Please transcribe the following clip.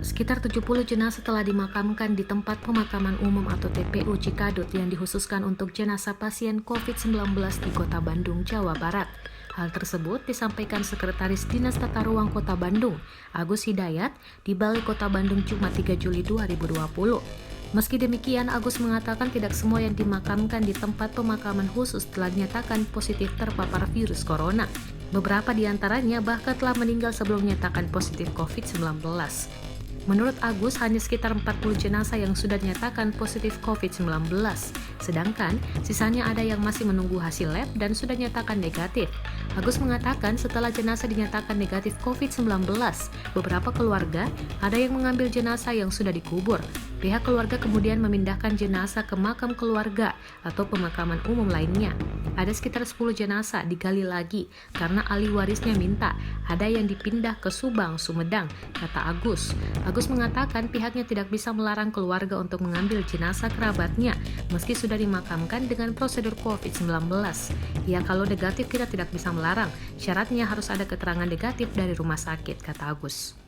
Sekitar 70 jenazah telah dimakamkan di tempat pemakaman umum atau TPU Cikadut yang dikhususkan untuk jenazah pasien COVID-19 di Kota Bandung, Jawa Barat. Hal tersebut disampaikan Sekretaris Dinas Tata Ruang Kota Bandung, Agus Hidayat, di Balai Kota Bandung Jumat 3 Juli 2020. Meski demikian, Agus mengatakan tidak semua yang dimakamkan di tempat pemakaman khusus telah dinyatakan positif terpapar virus corona. Beberapa di antaranya bahkan telah meninggal sebelum dinyatakan positif COVID-19. Menurut Agus, hanya sekitar 40 jenazah yang sudah dinyatakan positif COVID-19, sedangkan sisanya ada yang masih menunggu hasil lab dan sudah dinyatakan negatif. Agus mengatakan setelah jenazah dinyatakan negatif COVID-19, beberapa keluarga ada yang mengambil jenazah yang sudah dikubur. Pihak keluarga kemudian memindahkan jenazah ke makam keluarga atau pemakaman umum lainnya. Ada sekitar 10 jenazah digali lagi karena ahli warisnya minta. Ada yang dipindah ke Subang, Sumedang, kata Agus. Agus mengatakan pihaknya tidak bisa melarang keluarga untuk mengambil jenazah kerabatnya meski sudah dimakamkan dengan prosedur COVID-19. Ya, kalau negatif kita tidak bisa melarang, syaratnya harus ada keterangan negatif dari rumah sakit, kata Agus.